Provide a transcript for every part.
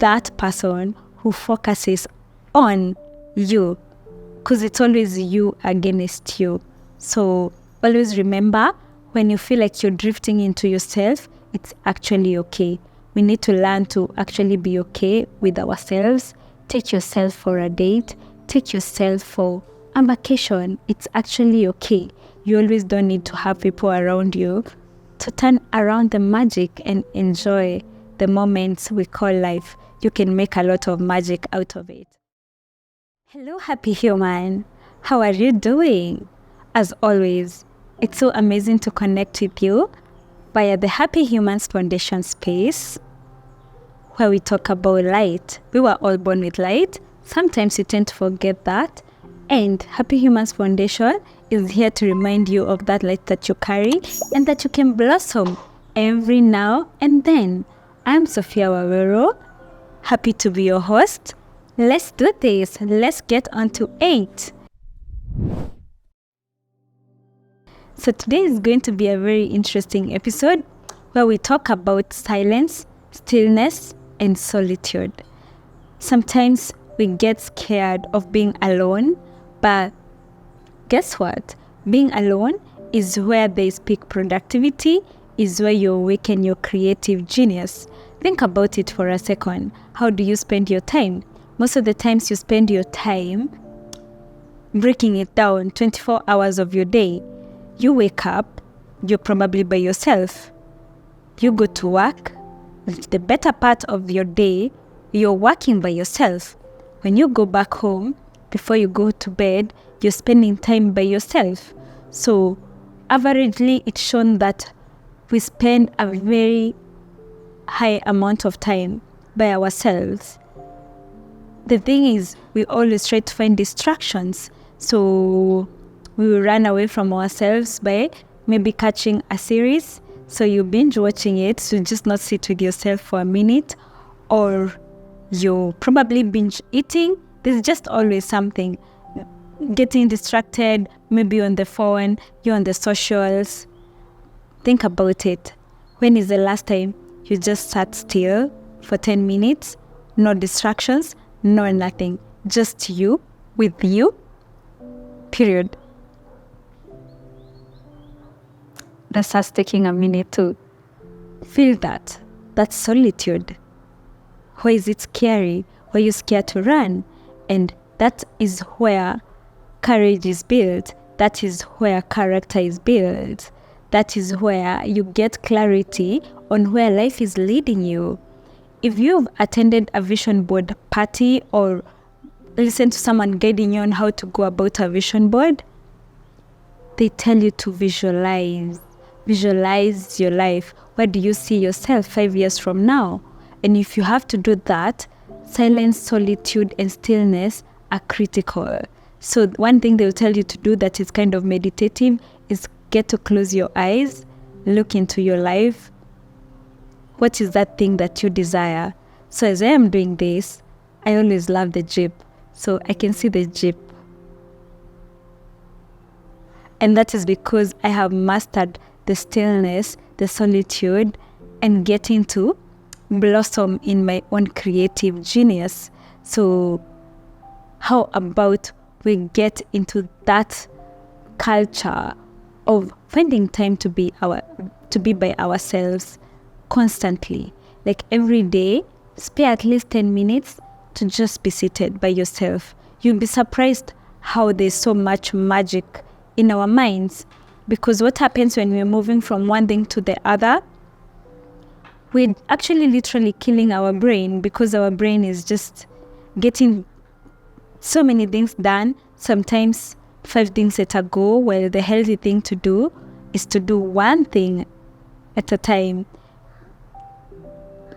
that person who focuses on you, because it's always you against you. So always remember, when you feel like you're drifting into yourself, it's actually okay. We need to learn to actually be okay with ourselves. Take yourself for a date. Take yourself for a vacation. It's actually okay. You always don't need to have people around you to turn around the magic and enjoy the moments we call life. You can make a lot of magic out of it. Hello, happy human. How are you doing? As always, it's so amazing to connect with you via the Happy Humans Foundation space, where we talk about light. We were all born with light. Sometimes you tend to forget that. And Happy Humans Foundation is here to remind you of that light that you carry and that you can blossom every now and then. I'm Sophia Wawero, happy to be your host. Let's do this. Let's get on to it. So today is going to be a very interesting episode where we talk about silence, stillness, and solitude. Sometimes we get scared of being alone, but guess what? Being alone is where there is peak productivity, is where you awaken your creative genius. Think about it for a second. How do you spend your time? Most of the times you spend your time breaking it down, 24 hours of your day. You wake up, you're probably by yourself. You go to work, the better part of your day, you're working by yourself. When you go back home, before you go to bed, you're spending time by yourself. So, averagely, it's shown that we spend a very high amount of time by ourselves. The thing is, we always try to find distractions. So, we will run away from ourselves by maybe catching a series. So you binge watching it, so just not sit with yourself for a minute. Or you probably binge eating. There's just always something. Getting distracted, maybe on the phone, you're on the socials. Think about it. When is the last time you just sat still for 10 minutes? No distractions, no nothing. Just you, with you, period. That's us taking a minute to feel that. That's solitude. Why is it scary? Why are you scared to run? And that is where courage is built. That is where character is built. That is where you get clarity on where life is leading you. If you've attended a vision board party or listened to someone guiding you on how to go about a vision board, they tell you to visualize. Visualize your life. Where do you see yourself 5 years from now? And if you have to do that, silence, solitude, and stillness are critical. So one thing they'll tell you to do that is kind of meditative is get to close your eyes, look into your life. What is that thing that you desire? So as I am doing this, I always love the Jeep. So I can see the Jeep. And that is because I have mastered the stillness, the solitude, and getting to blossom in my own creative genius. So how about we get into that culture of finding time to be by ourselves constantly? Like every day, spare at least 10 minutes to just be seated by yourself. You'll be surprised how there's so much magic in our minds. Because what happens when we're moving from one thing to the other, we're actually literally killing our brain, because our brain is just getting so many things done, sometimes 5 things at a go, while the healthy thing to do is to do one thing at a time.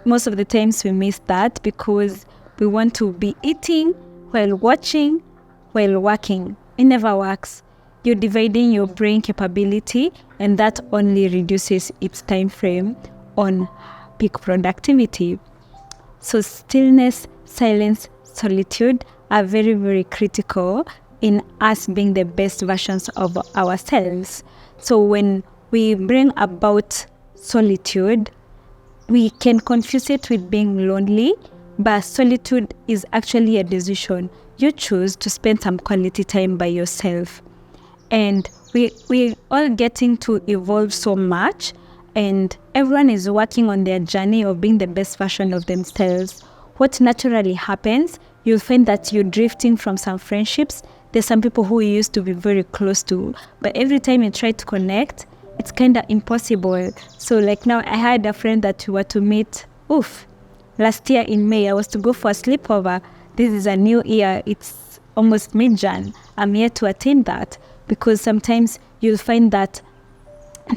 Most of the times we miss that because we want to be eating while watching, while working. It never works. You're dividing your brain capability, and that only reduces its time frame on peak productivity. So stillness, silence, solitude are very, very critical in us being the best versions of ourselves. So when we bring about solitude, we can confuse it with being lonely, But solitude is actually a decision. You choose to spend some quality time by yourself. And we all getting to evolve so much, and everyone is working on their journey of being the best version of themselves. What naturally happens, you'll find that you're drifting from some friendships. There's some people who you used to be very close to, but every time you try to connect, it's kind of impossible. So like now, I had a friend that we were to meet, last year in May. I was to go for a sleepover. This is a new year. It's almost mid-Jan. I'm here to attend that, because sometimes you'll find that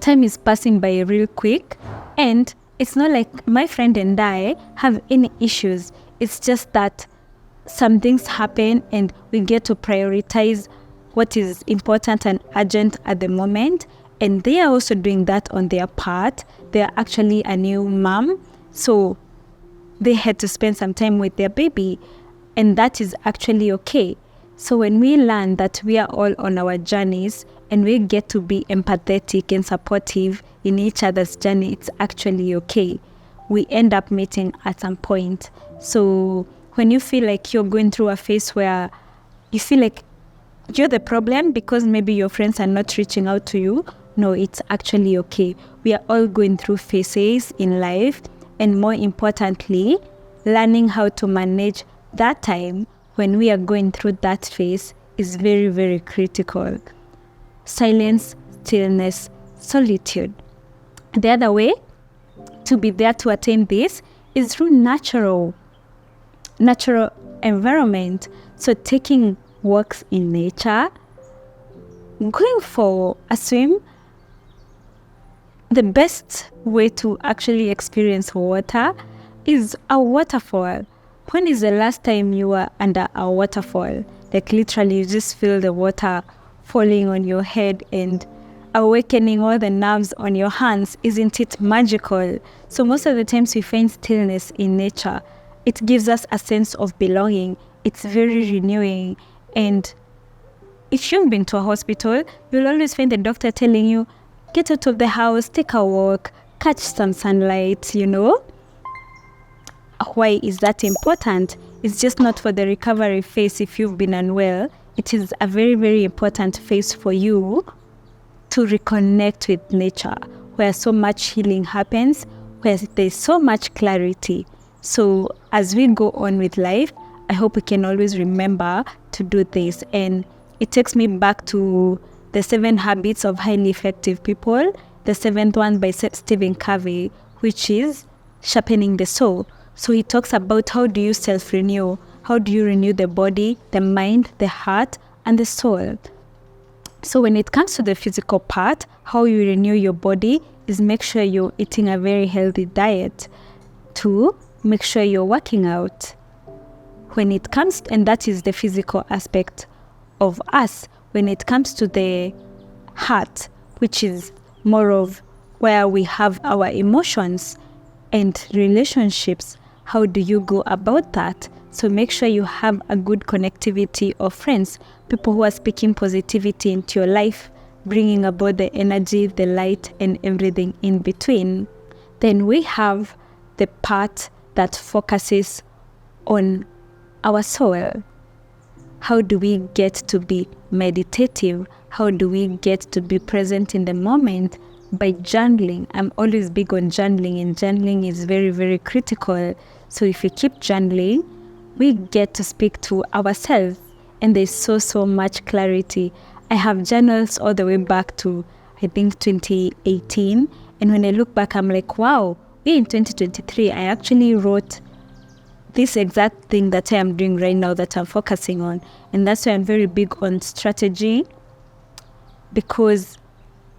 time is passing by real quick, and it's not like my friend and I have any issues. It's just that some things happen and we get to prioritize what is important and urgent at the moment. And they are also doing that on their part. They're actually a new mom, so they had to spend some time with their baby, and that is actually okay. So when we learn that we are all on our journeys and we get to be empathetic and supportive in each other's journey, it's actually okay. We end up meeting at some point. So when you feel like you're going through a phase where you feel like you're the problem because maybe your friends are not reaching out to you, no, it's actually okay. We are all going through phases in life, and more importantly, learning how to manage that time when we are going through that phase is very, very critical. Silence, stillness, solitude. The other way to be there to attain this is through natural environment. So taking walks in nature, going for a swim. The best way to actually experience water is a waterfall. When is the last time you were under a waterfall? Like literally you just feel the water falling on your head and awakening all the nerves on your hands. Isn't it magical? So most of the times we find stillness in nature. It gives us a sense of belonging. It's very renewing. And if you've been to a hospital, you'll always find the doctor telling you, get out of the house, take a walk, catch some sunlight, Why is that important? It's just not for the recovery phase if you've been unwell. It is a very, very important phase for you to reconnect with nature, where so much healing happens, where there's so much clarity. So as we go on with life, I hope we can always remember to do this. And it takes me back to the 7 Habits of Highly Effective People, the 7th one by Stephen Covey, which is sharpening the soul. So he talks about how do you self-renew? How do you renew the body, the mind, the heart, and the soul? So when it comes to the physical part, how you renew your body is make sure you're eating a very healthy diet. 2, make sure you're working out. When it comes, and that is the physical aspect of us. When it comes to the heart, which is more of where we have our emotions and relationships, how do you go about that? So make sure you have a good connectivity of friends, people who are speaking positivity into your life, bringing about the energy, the light, and everything in between. Then we have the part that focuses on our soul. How do we get to be meditative? How do we get to be present in the moment? By journaling. I'm always big on journaling, and journaling is very, very critical. So if we keep journaling, we get to speak to ourselves, and there's so much clarity. I have journals all the way back to, I think, 2018. And when I look back, I'm like, wow, we're in 2023. I actually wrote this exact thing that I am doing right now that I'm focusing on. And that's why I'm very big on strategy, because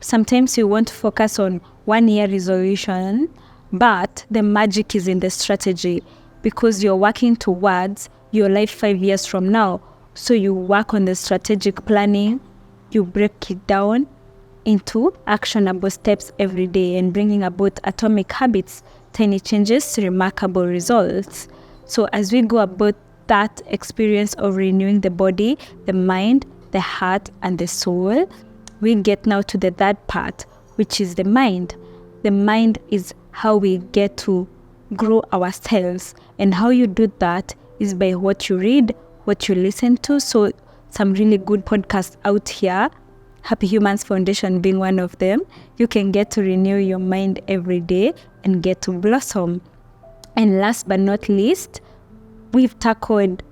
sometimes you want to focus on 1 year resolution, but the magic is in the strategy, because you're working towards your life 5 years from now. So you work on the strategic planning, you break it down into actionable steps every day, and bringing about atomic habits, tiny changes, remarkable results. So as we go about that experience of renewing the body, the mind, the heart, and the soul, we get now to the third part, which is the mind. The mind is how we get to grow ourselves And how you do that is by what you read, what you listen to. So some really good podcasts out here, Happy Humans Foundation being one of them. You can get to renew your mind every day and get to blossom. And last but not least, we've tackled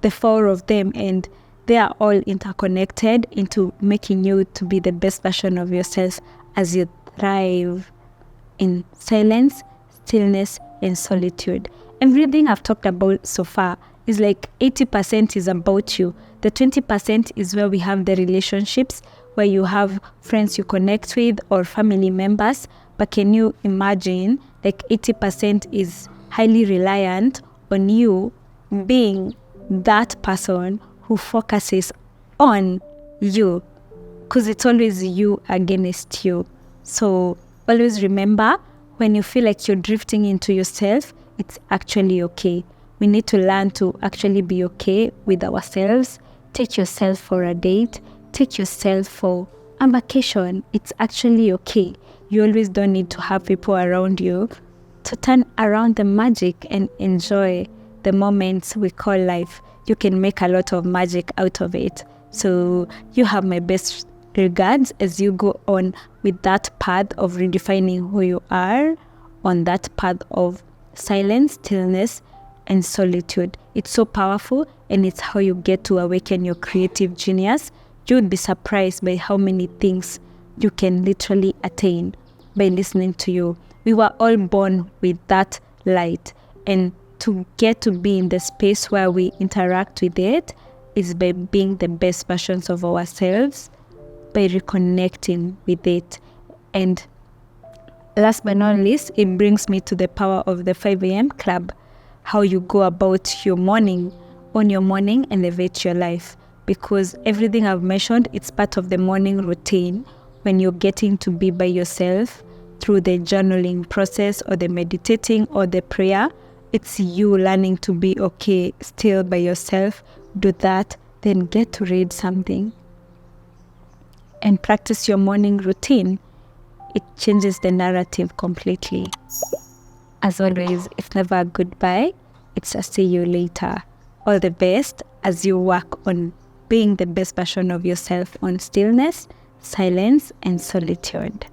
the four of them, and they are all interconnected into making you to be the best version of yourself as you thrive in silence, stillness, and solitude. Everything I've talked about so far is like 80% is about you. The 20% is where we have the relationships, where you have friends you connect with or family members. But can you imagine, like 80% is highly reliant on you being that person who focuses on you, because it's always you against you. So always remember, when you feel like you're drifting into yourself, it's actually okay. We need to learn to actually be okay with ourselves. Take yourself for a date. Take yourself for a vacation. It's actually okay. You always don't need to have people around you to turn around the magic and enjoy the moments we call life. You can make a lot of magic out of it. So you have my best regards as you go on with that path of redefining who you are, on that path of silence, stillness, and solitude. It's so powerful, and it's how you get to awaken your creative genius. You'd be surprised by how many things you can literally attain by listening to you. We were all born with that light, and to get to be in the space where we interact with it is by being the best versions of ourselves, by reconnecting with it. And last but not least, it brings me to the power of the 5 a.m. club. How you go about your morning, on your morning, and elevate your life. Because everything I've mentioned, it's part of the morning routine. When you're getting to be by yourself through the journaling process or the meditating or the prayer, it's you learning to be okay still by yourself. Do that, then get to read something and practice your morning routine. It changes the narrative completely. As always, it's never a goodbye. It's a see you later. All the best as you work on being the best version of yourself on stillness, silence, and solitude.